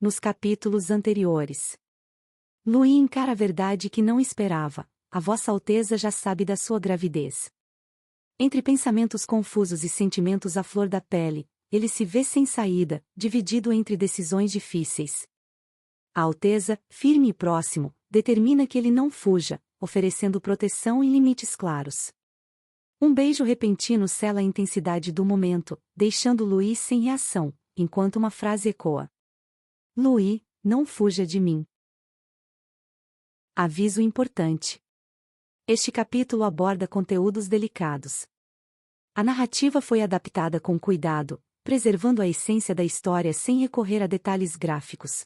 nos capítulos anteriores. Louis encara a verdade que não esperava: a Vossa Alteza já sabe da sua gravidez. Entre pensamentos confusos e sentimentos à flor da pele, ele se vê sem saída, dividido entre decisões difíceis. A Alteza, firme e próximo, determina que ele não fuja, oferecendo proteção e limites claros. Um beijo repentino sela a intensidade do momento, deixando Louis sem reação, enquanto uma frase ecoa: Louis, não fuja de mim. Aviso importante. Este capítulo aborda conteúdos delicados. A narrativa foi adaptada com cuidado, preservando a essência da história sem recorrer a detalhes gráficos.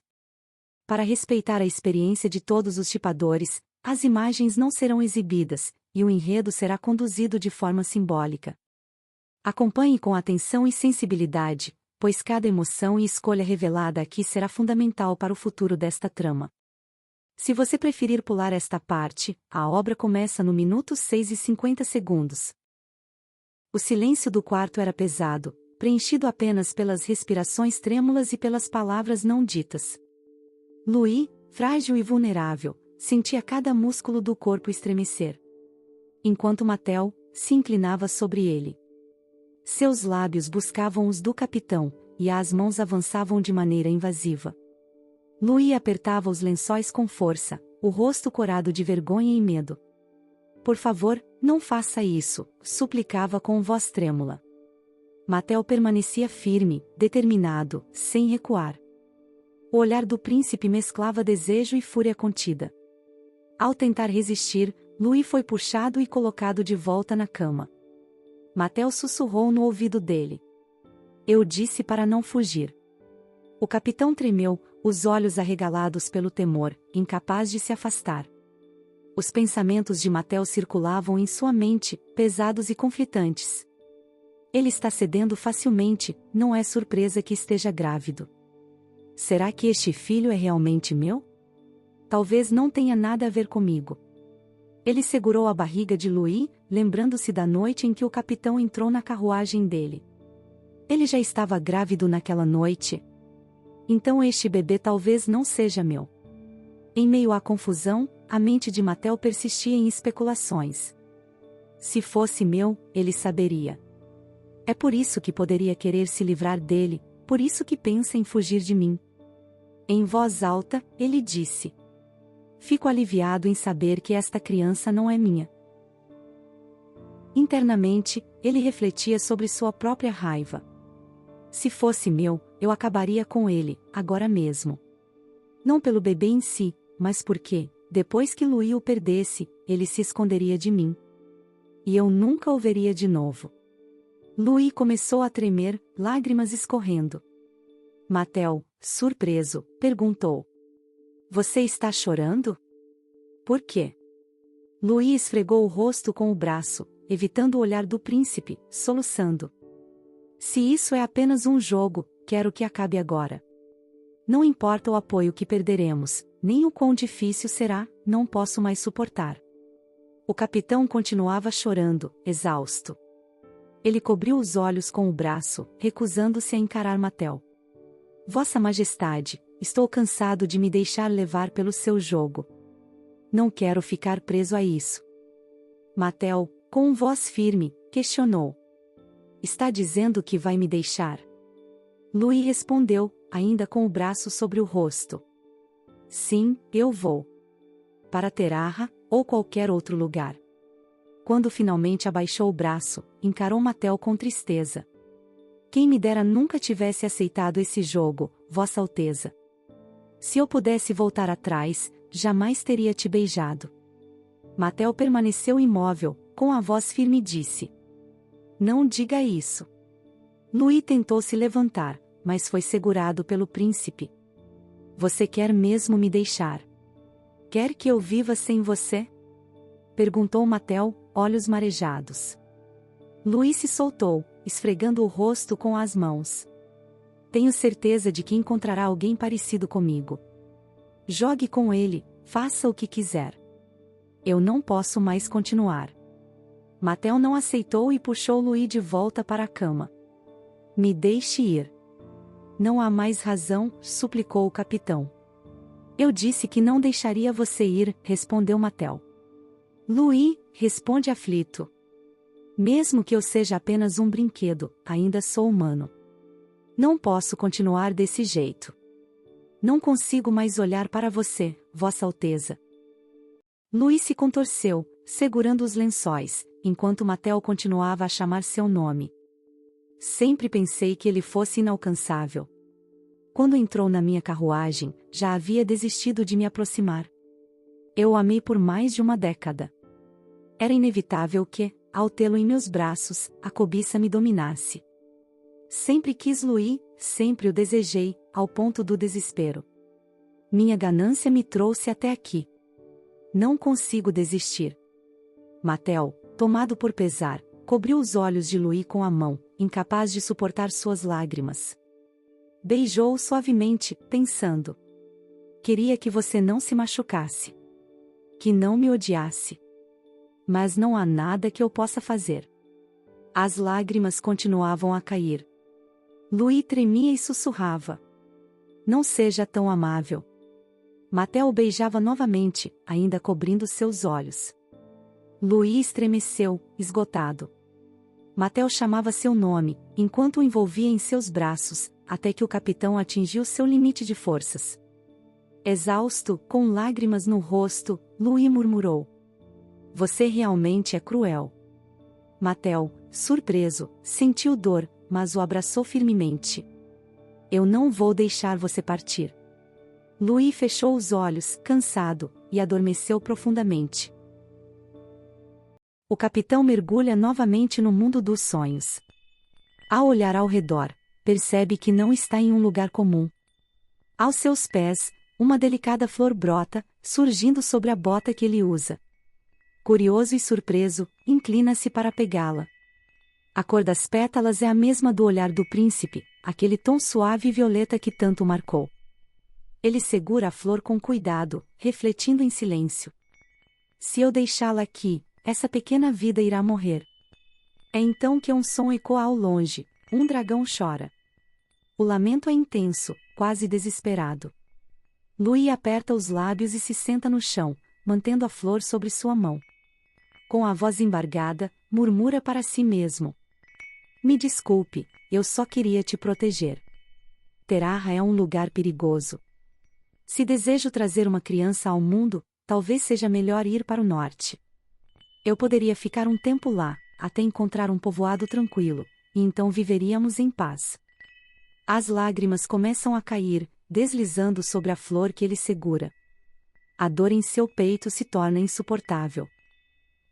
Para respeitar a experiência de todos os shipadores, as imagens não serão exibidas, e o enredo será conduzido de forma simbólica. Acompanhe com atenção e sensibilidade, pois cada emoção e escolha revelada aqui será fundamental para o futuro desta trama. Se você preferir pular esta parte, a obra começa no minuto 6:50. O silêncio do quarto era pesado, preenchido apenas pelas respirações trêmulas e pelas palavras não ditas. Louis, frágil e vulnerável, sentia cada músculo do corpo estremecer. Enquanto Mattel se inclinava sobre ele. Seus lábios buscavam os do capitão, e as mãos avançavam de maneira invasiva. Louis apertava os lençóis com força, o rosto corado de vergonha e medo. Por favor, não faça isso, suplicava com voz trêmula. Mattel permanecia firme, determinado, sem recuar. O olhar do príncipe mesclava desejo e fúria contida. Ao tentar resistir, Louis foi puxado e colocado de volta na cama. Mattel sussurrou no ouvido dele: Eu disse para não fugir. O capitão tremeu, os olhos arregalados pelo temor, incapaz de se afastar. Os pensamentos de Mattel circulavam em sua mente, pesados e conflitantes. Ele está cedendo facilmente, não é surpresa que esteja grávido. Será que este filho é realmente meu? Talvez não tenha nada a ver comigo. Ele segurou a barriga de Louis, lembrando-se da noite em que o capitão entrou na carruagem dele. Ele já estava grávido naquela noite. Então este bebê talvez não seja meu. Em meio à confusão, a mente de Mattel persistia em especulações. Se fosse meu, ele saberia. É por isso que poderia querer se livrar dele, por isso que pensa em fugir de mim. Em voz alta, ele disse: Fico aliviado em saber que esta criança não é minha. Internamente, ele refletia sobre sua própria raiva. Se fosse meu, eu acabaria com ele, agora mesmo. Não pelo bebê em si, mas porque, depois que Louis o perdesse, ele se esconderia de mim. E eu nunca o veria de novo. Louis começou a tremer, lágrimas escorrendo. Mattel, surpreso, perguntou: Você está chorando? Por quê? Louis esfregou o rosto com o braço, evitando o olhar do príncipe, soluçando. Se isso é apenas um jogo, quero que acabe agora. Não importa o apoio que perderemos, nem o quão difícil será, não posso mais suportar. O capitão continuava chorando, exausto. Ele cobriu os olhos com o braço, recusando-se a encarar Mattel. Vossa Majestade, estou cansado de me deixar levar pelo seu jogo. Não quero ficar preso a isso. Mattel, com voz firme, questionou. Está dizendo que vai me deixar? Louis respondeu, ainda com o braço sobre o rosto. Sim, eu vou. Para Terarra, ou qualquer outro lugar. Quando finalmente abaixou o braço, encarou Mattel com tristeza. Quem me dera nunca tivesse aceitado esse jogo, Vossa Alteza. Se eu pudesse voltar atrás, jamais teria te beijado. Mattel permaneceu imóvel, com a voz firme disse: Não diga isso. Louis tentou se levantar, mas foi segurado pelo príncipe. Você quer mesmo me deixar? Quer que eu viva sem você? Perguntou Mattel, olhos marejados. Louis se soltou, esfregando o rosto com as mãos. Tenho certeza de que encontrará alguém parecido comigo. Jogue com ele, faça o que quiser. Eu não posso mais continuar. Mattel não aceitou e puxou Louis de volta para a cama. Me deixe ir. Não há mais razão, suplicou o capitão. Eu disse que não deixaria você ir, respondeu Mattel. Louis, responde aflito. Mesmo que eu seja apenas um brinquedo, ainda sou humano. Não posso continuar desse jeito. Não consigo mais olhar para você, Vossa Alteza. Louis se contorceu, segurando os lençóis, enquanto Mattel continuava a chamar seu nome. Sempre pensei que ele fosse inalcançável. Quando entrou na minha carruagem, já havia desistido de me aproximar. Eu o amei por mais de uma década. Era inevitável que, ao tê-lo em meus braços, a cobiça me dominasse. Sempre quis Louis, sempre o desejei, ao ponto do desespero. Minha ganância me trouxe até aqui. Não consigo desistir. Mattel, tomado por pesar, cobriu os olhos de Louis com a mão, incapaz de suportar suas lágrimas. Beijou-o suavemente, pensando. Queria que você não se machucasse. Que não me odiasse. Mas não há nada que eu possa fazer. As lágrimas continuavam a cair. Louis tremia e sussurrava. Não seja tão amável. Mattel o beijava novamente, ainda cobrindo seus olhos. Louis estremeceu, esgotado. Mattel chamava seu nome, enquanto o envolvia em seus braços, até que o capitão atingiu seu limite de forças. Exausto, com lágrimas no rosto, Louis murmurou. Você realmente é cruel. Mattel, surpreso, sentiu dor, mas o abraçou firmemente. Eu não vou deixar você partir. Louis fechou os olhos, cansado, e adormeceu profundamente. O capitão mergulha novamente no mundo dos sonhos. Ao olhar ao redor, percebe que não está em um lugar comum. Aos seus pés, uma delicada flor brota, surgindo sobre a bota que ele usa. Curioso e surpreso, inclina-se para pegá-la. A cor das pétalas é a mesma do olhar do príncipe, aquele tom suave e violeta que tanto o marcou. Ele segura a flor com cuidado, refletindo em silêncio. Se eu deixá-la aqui, essa pequena vida irá morrer. É então que um som ecoa ao longe, um dragão chora. O lamento é intenso, quase desesperado. Louis aperta os lábios e se senta no chão, mantendo a flor sobre sua mão. Com a voz embargada, murmura para si mesmo. Me desculpe, eu só queria te proteger. Terarra é um lugar perigoso. Se desejo trazer uma criança ao mundo, talvez seja melhor ir para o norte. Eu poderia ficar um tempo lá, até encontrar um povoado tranquilo, e então viveríamos em paz. As lágrimas começam a cair, deslizando sobre a flor que ele segura. A dor em seu peito se torna insuportável.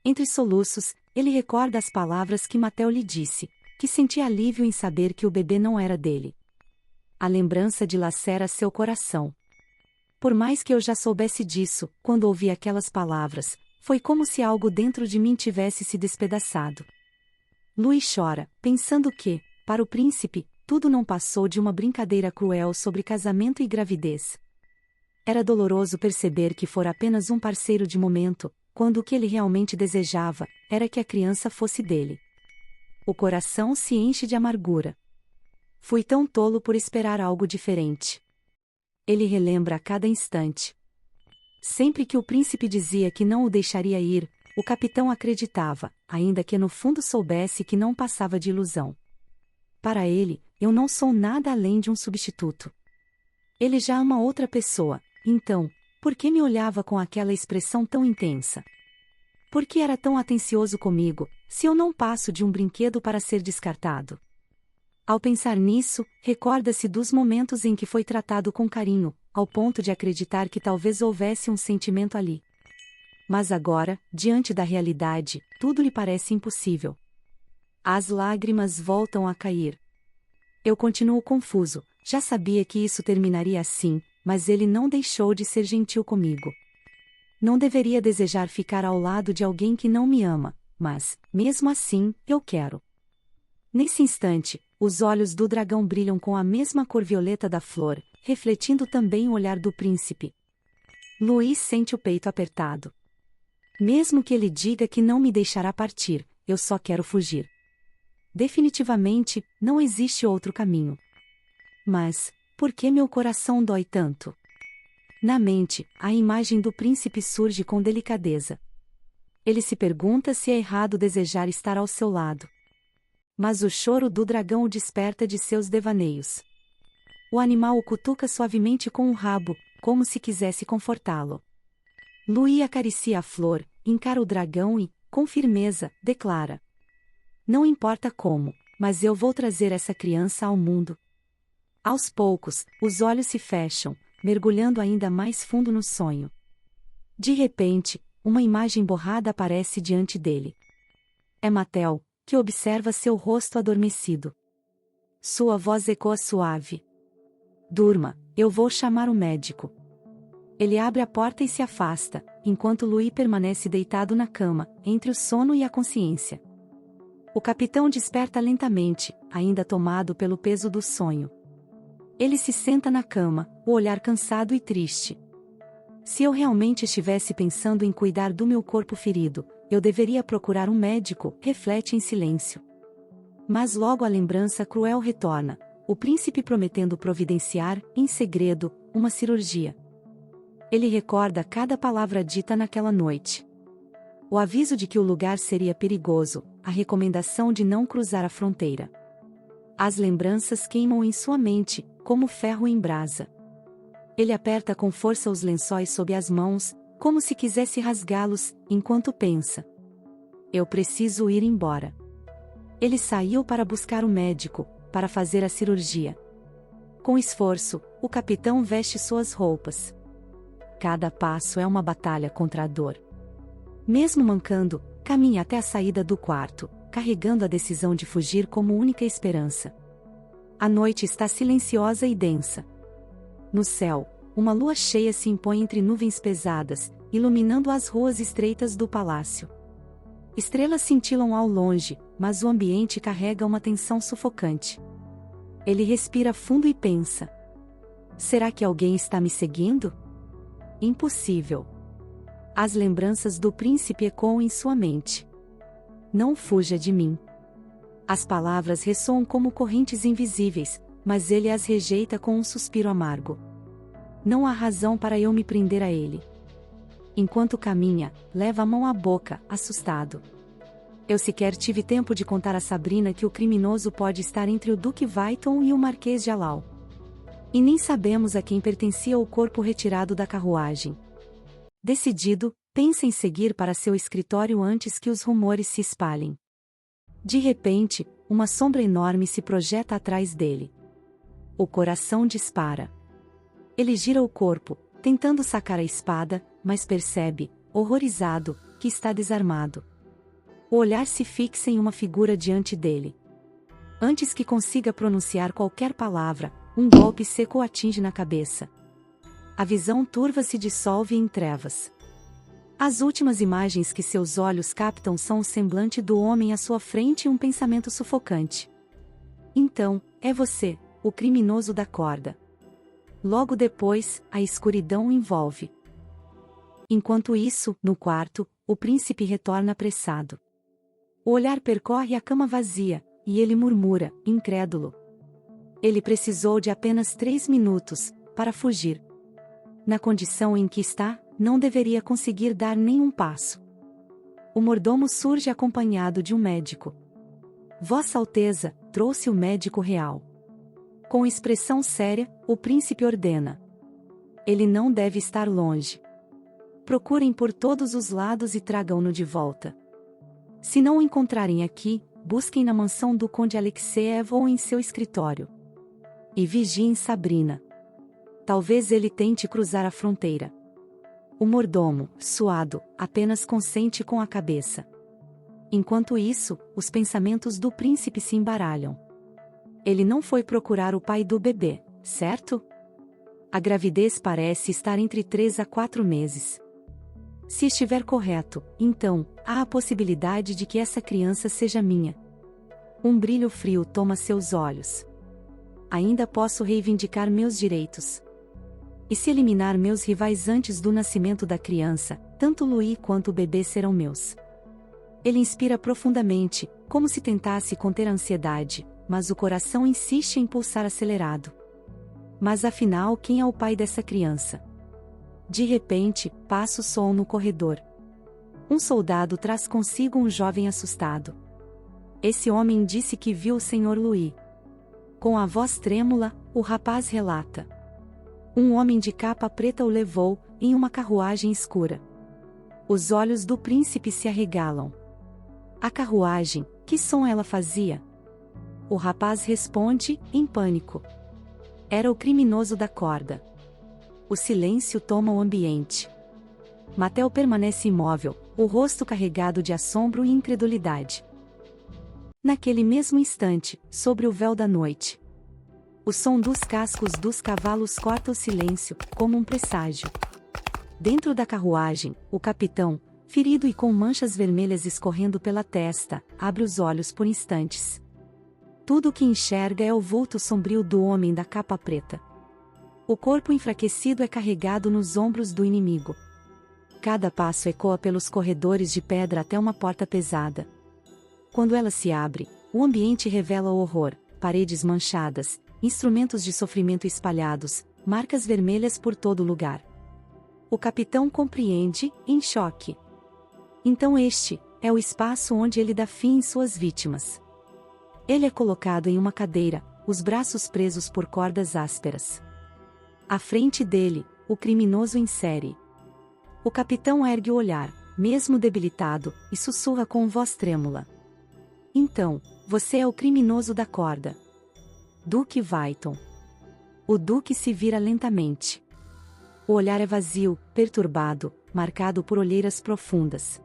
Entre soluços, ele recorda as palavras que Mattel lhe disse, que sentia alívio em saber que o bebê não era dele. A lembrança dilacera seu coração. Por mais que eu já soubesse disso, quando ouvi aquelas palavras, foi como se algo dentro de mim tivesse se despedaçado. Louis chora, pensando que, para o príncipe, tudo não passou de uma brincadeira cruel sobre casamento e gravidez. Era doloroso perceber que fora apenas um parceiro de momento, quando o que ele realmente desejava era que a criança fosse dele. O coração se enche de amargura. Fui tão tolo por esperar algo diferente. Ele relembra a cada instante. Sempre que o príncipe dizia que não o deixaria ir, o capitão acreditava, ainda que no fundo soubesse que não passava de ilusão. Para ele, eu não sou nada além de um substituto. Ele já ama outra pessoa, então, por que me olhava com aquela expressão tão intensa? Por que era tão atencioso comigo, se eu não passo de um brinquedo para ser descartado? Ao pensar nisso, recorda-se dos momentos em que foi tratado com carinho, ao ponto de acreditar que talvez houvesse um sentimento ali. Mas agora, diante da realidade, tudo lhe parece impossível. As lágrimas voltam a cair. Eu continuo confuso, já sabia que isso terminaria assim, mas ele não deixou de ser gentil comigo. Não deveria desejar ficar ao lado de alguém que não me ama, mas, mesmo assim, eu quero. Nesse instante, os olhos do dragão brilham com a mesma cor violeta da flor, refletindo também o olhar do príncipe. Louis sente o peito apertado. Mesmo que ele diga que não me deixará partir, eu só quero fugir. Definitivamente, não existe outro caminho. Mas, por que meu coração dói tanto? Na mente, a imagem do príncipe surge com delicadeza. Ele se pergunta se é errado desejar estar ao seu lado. Mas o choro do dragão o desperta de seus devaneios. O animal o cutuca suavemente com o rabo, como se quisesse confortá-lo. Louis acaricia a flor, encara o dragão e, com firmeza, declara: não importa como, mas eu vou trazer essa criança ao mundo. Aos poucos, os olhos se fecham, mergulhando ainda mais fundo no sonho. De repente, uma imagem borrada aparece diante dele. É Mattel, que observa seu rosto adormecido. Sua voz ecoa suave. Durma, eu vou chamar o médico. Ele abre a porta e se afasta, enquanto Louis permanece deitado na cama, entre o sono e a consciência. O capitão desperta lentamente, ainda tomado pelo peso do sonho. Ele se senta na cama, o olhar cansado e triste. Se eu realmente estivesse pensando em cuidar do meu corpo ferido, eu deveria procurar um médico, reflete em silêncio. Mas logo a lembrança cruel retorna, o príncipe prometendo providenciar, em segredo, uma cirurgia. Ele recorda cada palavra dita naquela noite. O aviso de que o lugar seria perigoso, a recomendação de não cruzar a fronteira. As lembranças queimam em sua mente, como ferro em brasa. Ele aperta com força os lençóis sob as mãos, como se quisesse rasgá-los, enquanto pensa: eu preciso ir embora. Ele saiu para buscar o médico, para fazer a cirurgia. Com esforço, o capitão veste suas roupas. Cada passo é uma batalha contra a dor. Mesmo mancando, caminha até a saída do quarto, carregando a decisão de fugir como única esperança. A noite está silenciosa e densa. No céu, uma lua cheia se impõe entre nuvens pesadas, iluminando as ruas estreitas do palácio. Estrelas cintilam ao longe, mas o ambiente carrega uma tensão sufocante. Ele respira fundo e pensa: será que alguém está me seguindo? Impossível. As lembranças do príncipe ecoam em sua mente. Não fuja de mim. As palavras ressoam como correntes invisíveis, mas ele as rejeita com um suspiro amargo. Não há razão para eu me prender a ele. Enquanto caminha, leva a mão à boca, assustado. Eu sequer tive tempo de contar a Sabrina que o criminoso pode estar entre o Duque Vyton e o Marquês de Alau. E nem sabemos a quem pertencia o corpo retirado da carruagem. Decidido, pensa em seguir para seu escritório antes que os rumores se espalhem. De repente, uma sombra enorme se projeta atrás dele. O coração dispara. Ele gira o corpo, tentando sacar a espada, mas percebe, horrorizado, que está desarmado. O olhar se fixa em uma figura diante dele. Antes que consiga pronunciar qualquer palavra, um golpe seco o atinge na cabeça. A visão turva se dissolve em trevas. As últimas imagens que seus olhos captam são o semblante do homem à sua frente e um pensamento sufocante. Então, é você, o criminoso da corda. Logo depois, a escuridão o envolve. Enquanto isso, no quarto, o príncipe retorna apressado. O olhar percorre a cama vazia, e ele murmura, incrédulo. Ele precisou de apenas 3 minutos, para fugir. Na condição em que está, não deveria conseguir dar nenhum passo. O mordomo surge acompanhado de um médico. Vossa Alteza, trouxe o médico real. Com expressão séria, o príncipe ordena: ele não deve estar longe. Procurem por todos os lados e tragam-no de volta. Se não o encontrarem aqui, busquem na mansão do conde Alexeev ou em seu escritório. E vigiem Sabrina. Talvez ele tente cruzar a fronteira. O mordomo, suado, apenas consente com a cabeça. Enquanto isso, os pensamentos do príncipe se embaralham. Ele não foi procurar o pai do bebê, certo? A gravidez parece estar entre 3 a 4 meses. Se estiver correto, então, há a possibilidade de que essa criança seja minha. Um brilho frio toma seus olhos. Ainda posso reivindicar meus direitos. E se eliminar meus rivais antes do nascimento da criança, tanto Louis quanto o bebê serão meus. Ele inspira profundamente, como se tentasse conter a ansiedade, mas o coração insiste em pulsar acelerado. Mas afinal, quem é o pai dessa criança? De repente, passos soam no corredor. Um soldado traz consigo um jovem assustado. Esse homem disse que viu o Sr. Louis. Com a voz trêmula, o rapaz relata. Um homem de capa preta o levou, em uma carruagem escura. Os olhos do príncipe se arregalam. A carruagem, que som ela fazia? O rapaz responde, em pânico. Era o criminoso da corda. O silêncio toma o ambiente. Matel permanece imóvel, o rosto carregado de assombro e incredulidade. Naquele mesmo instante, sobre o véu da noite, o som dos cascos dos cavalos corta o silêncio, como um presságio. Dentro da carruagem, o capitão, ferido e com manchas vermelhas escorrendo pela testa, abre os olhos por instantes. Tudo o que enxerga é o vulto sombrio do homem da capa preta. O corpo enfraquecido é carregado nos ombros do inimigo. Cada passo ecoa pelos corredores de pedra até uma porta pesada. Quando ela se abre, o ambiente revela o horror, paredes manchadas, instrumentos de sofrimento espalhados, marcas vermelhas por todo lugar. O capitão compreende, em choque. Então este é o espaço onde ele dá fim em suas vítimas. Ele é colocado em uma cadeira, os braços presos por cordas ásperas. À frente dele, o criminoso em série. O capitão ergue o olhar, mesmo debilitado, e sussurra com voz trêmula. Então, você é o criminoso da corda. Duque Vyton. O Duque se vira lentamente. O olhar é vazio, perturbado, marcado por olheiras profundas.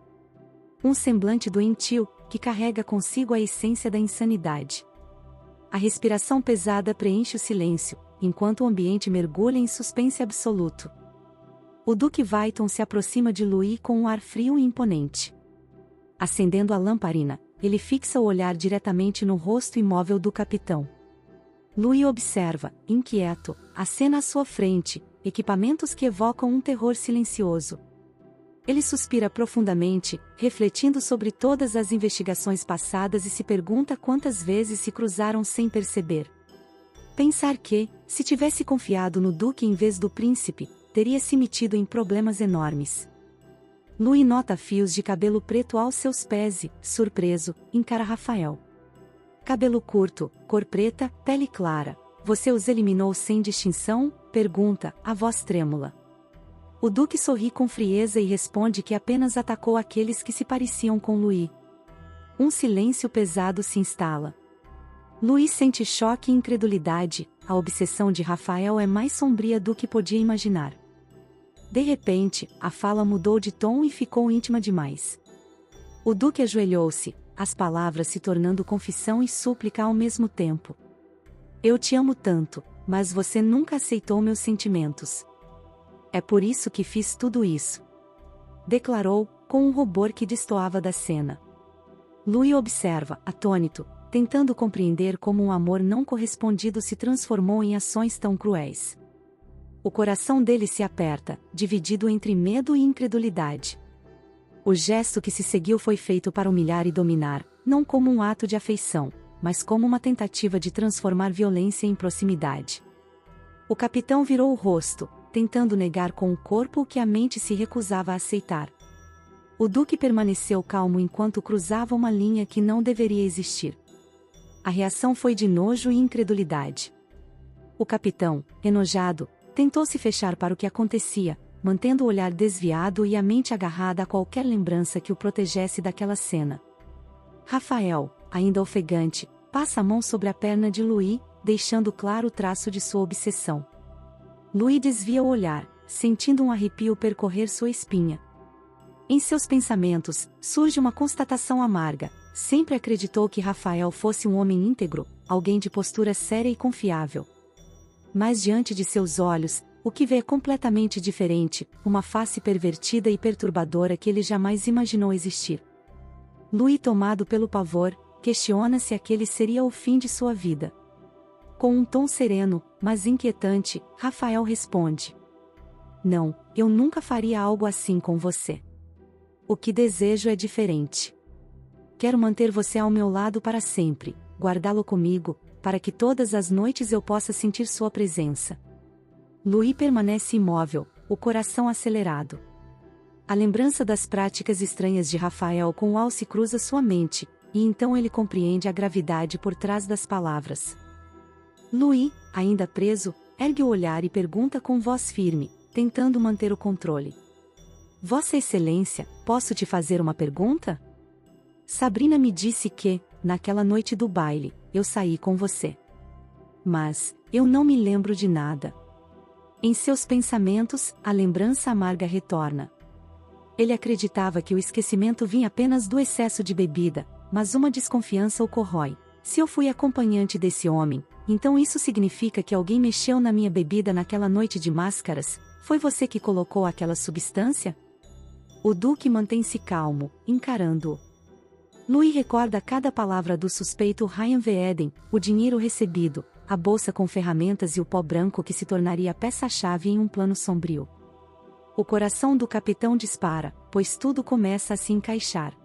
Um semblante doentio, que carrega consigo a essência da insanidade. A respiração pesada preenche o silêncio, enquanto o ambiente mergulha em suspense absoluto. O Duque Vyton se aproxima de Louis com um ar frio e imponente. Acendendo a lamparina, ele fixa o olhar diretamente no rosto imóvel do capitão. Louis observa, inquieto, a cena à sua frente, equipamentos que evocam um terror silencioso. Ele suspira profundamente, refletindo sobre todas as investigações passadas e se pergunta quantas vezes se cruzaram sem perceber. Pensar que, se tivesse confiado no duque em vez do príncipe, teria se metido em problemas enormes. Louis nota fios de cabelo preto aos seus pés e, surpreso, encara Rafael. Cabelo curto, cor preta, pele clara. Você os eliminou sem distinção? Pergunta, a voz trêmula. O duque sorri com frieza e responde que apenas atacou aqueles que se pareciam com Louis. Um silêncio pesado se instala. Louis sente choque e incredulidade, a obsessão de Rafael é mais sombria do que podia imaginar. De repente, a fala mudou de tom e ficou íntima demais. O duque ajoelhou-se, as palavras se tornando confissão e súplica ao mesmo tempo. Eu te amo tanto, mas você nunca aceitou meus sentimentos. É por isso que fiz tudo isso. Declarou, com um rubor que destoava da cena. Louis observa, atônito, tentando compreender como um amor não correspondido se transformou em ações tão cruéis. O coração dele se aperta, dividido entre medo e incredulidade. O gesto que se seguiu foi feito para humilhar e dominar, não como um ato de afeição, mas como uma tentativa de transformar violência em proximidade. O capitão virou o rosto, tentando negar com o corpo o que a mente se recusava a aceitar. O duque permaneceu calmo enquanto cruzava uma linha que não deveria existir. A reação foi de nojo e incredulidade. O capitão, enojado, tentou se fechar para o que acontecia, mantendo o olhar desviado e a mente agarrada a qualquer lembrança que o protegesse daquela cena. Rafael, ainda ofegante, passa a mão sobre a perna de Louis, deixando claro o traço de sua obsessão. Louis desvia o olhar, sentindo um arrepio percorrer sua espinha. Em seus pensamentos, surge uma constatação amarga. Sempre acreditou que Rafael fosse um homem íntegro, alguém de postura séria e confiável. Mas diante de seus olhos, o que vê é completamente diferente, uma face pervertida e perturbadora que ele jamais imaginou existir. Louis, tomado pelo pavor, questiona se aquele seria o fim de sua vida. Com um tom sereno, mas inquietante, Rafael responde: Não, eu nunca faria algo assim com você. O que desejo é diferente. Quero manter você ao meu lado para sempre, guardá-lo comigo, para que todas as noites eu possa sentir sua presença. Louis permanece imóvel, o coração acelerado. A lembrança das práticas estranhas de Rafael com Alce cruza sua mente, e então ele compreende a gravidade por trás das palavras. Louis, ainda preso, ergue o olhar e pergunta com voz firme, tentando manter o controle. Vossa Excelência, posso te fazer uma pergunta? Sabrina me disse que, naquela noite do baile, eu saí com você. Mas, eu não me lembro de nada. Em seus pensamentos, a lembrança amarga retorna. Ele acreditava que o esquecimento vinha apenas do excesso de bebida, mas uma desconfiança o corrói. Se eu fui acompanhante desse homem, então isso significa que alguém mexeu na minha bebida naquela noite de máscaras? Foi você que colocou aquela substância? O Duque mantém-se calmo, encarando-o. Louis recorda cada palavra do suspeito Ryan Veeden, o dinheiro recebido, a bolsa com ferramentas e o pó branco que se tornaria a peça-chave em um plano sombrio. O coração do capitão dispara, pois tudo começa a se encaixar.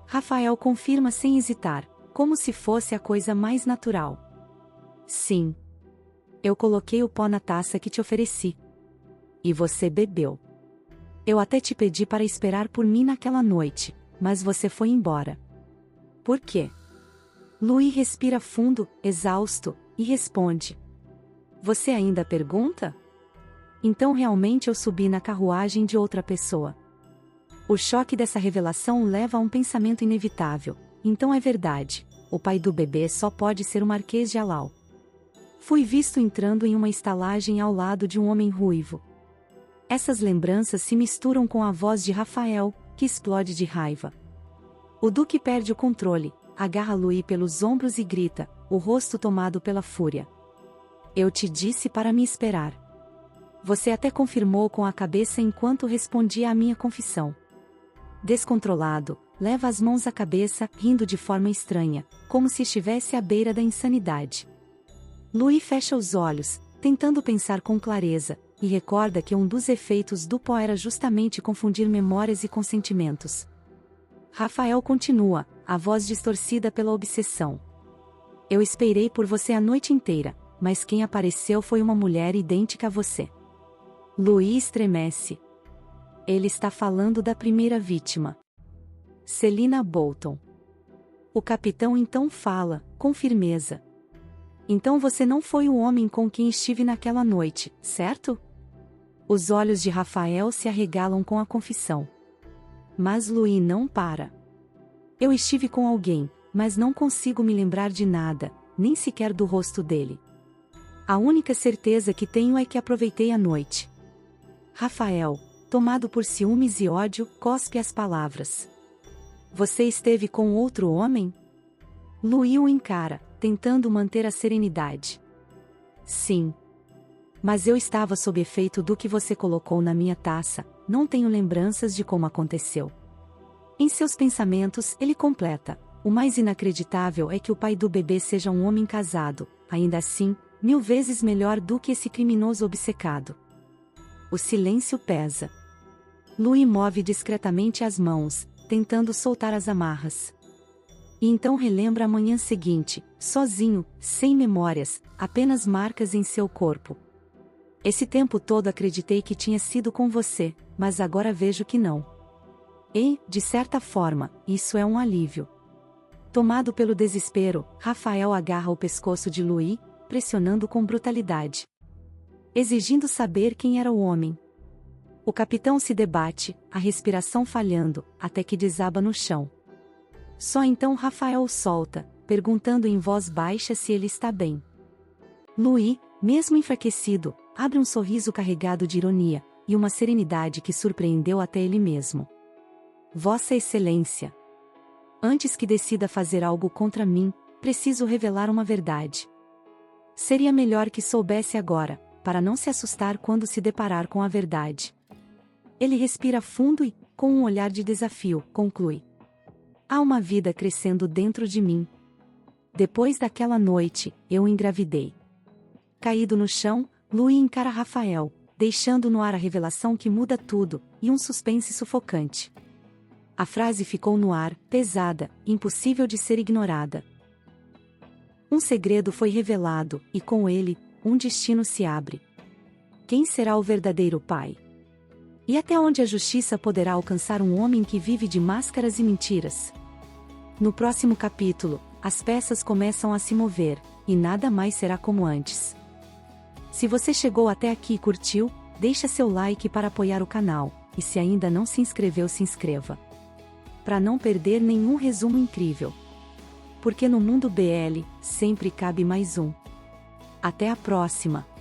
Rafael confirma sem hesitar, como se fosse a coisa mais natural. Sim. Eu coloquei o pó na taça que te ofereci. E você bebeu. Eu até te pedi para esperar por mim naquela noite, mas você foi embora. Por quê? Louis respira fundo, exausto, e responde. Você ainda pergunta? Então realmente eu subi na carruagem de outra pessoa. O choque dessa revelação leva a um pensamento inevitável. Então é verdade, o pai do bebê só pode ser o Marquês de Alau. Fui visto entrando em uma estalagem ao lado de um homem ruivo. Essas lembranças se misturam com a voz de Rafael, que explode de raiva. O Duque perde o controle, agarra Louis pelos ombros e grita, o rosto tomado pela fúria. Eu te disse para me esperar. Você até confirmou com a cabeça enquanto respondia à minha confissão. Descontrolado, leva as mãos à cabeça, rindo de forma estranha, como se estivesse à beira da insanidade. Louis fecha os olhos, tentando pensar com clareza, e recorda que um dos efeitos do pó era justamente confundir memórias e com sentimentos. Rafael continua, a voz distorcida pela obsessão. Eu esperei por você a noite inteira, mas quem apareceu foi uma mulher idêntica a você. Louis estremece. Ele está falando da primeira vítima. Selina Bolton. O capitão então fala, com firmeza. Então você não foi o homem com quem estive naquela noite, certo? Os olhos de Rafael se arregalam com a confissão. Mas Louis não para. Eu estive com alguém, mas não consigo me lembrar de nada, nem sequer do rosto dele. A única certeza que tenho é que aproveitei a noite. Rafael, tomado por ciúmes e ódio, cospe as palavras. Você esteve com outro homem? Louis o encara, tentando manter a serenidade. Sim. Mas eu estava sob efeito do que você colocou na minha taça, não tenho lembranças de como aconteceu. Em seus pensamentos, ele completa. O mais inacreditável é que o pai do bebê seja um homem casado, ainda assim, 1000 vezes melhor do que esse criminoso obcecado. O silêncio pesa. Louis move discretamente as mãos, tentando soltar as amarras. E então relembra a manhã seguinte, sozinho, sem memórias, apenas marcas em seu corpo. Esse tempo todo acreditei que tinha sido com você, mas agora vejo que não. E, de certa forma, isso é um alívio. Tomado pelo desespero, Rafael agarra o pescoço de Louis, pressionando com brutalidade. Exigindo saber quem era o homem. O capitão se debate, a respiração falhando, até que desaba no chão. Só então Rafael o solta, perguntando em voz baixa se ele está bem. Louis, mesmo enfraquecido, abre um sorriso carregado de ironia, e uma serenidade que surpreendeu até ele mesmo. Vossa Excelência. Antes que decida fazer algo contra mim, preciso revelar uma verdade. Seria melhor que soubesse agora, para não se assustar quando se deparar com a verdade. Ele respira fundo e, com um olhar de desafio, conclui. Há uma vida crescendo dentro de mim. Depois daquela noite, eu engravidei. Caído no chão, Louis encara Rafael, deixando no ar a revelação que muda tudo, e um suspense sufocante. A frase ficou no ar, pesada, impossível de ser ignorada. Um segredo foi revelado, e com ele, um destino se abre. Quem será o verdadeiro pai? E até onde a justiça poderá alcançar um homem que vive de máscaras e mentiras? No próximo capítulo, as peças começam a se mover, e nada mais será como antes. Se você chegou até aqui e curtiu, deixa seu like para apoiar o canal, e se ainda não se inscreveu, se inscreva. Para não perder nenhum resumo incrível. Porque no mundo BL, sempre cabe mais um. Até a próxima!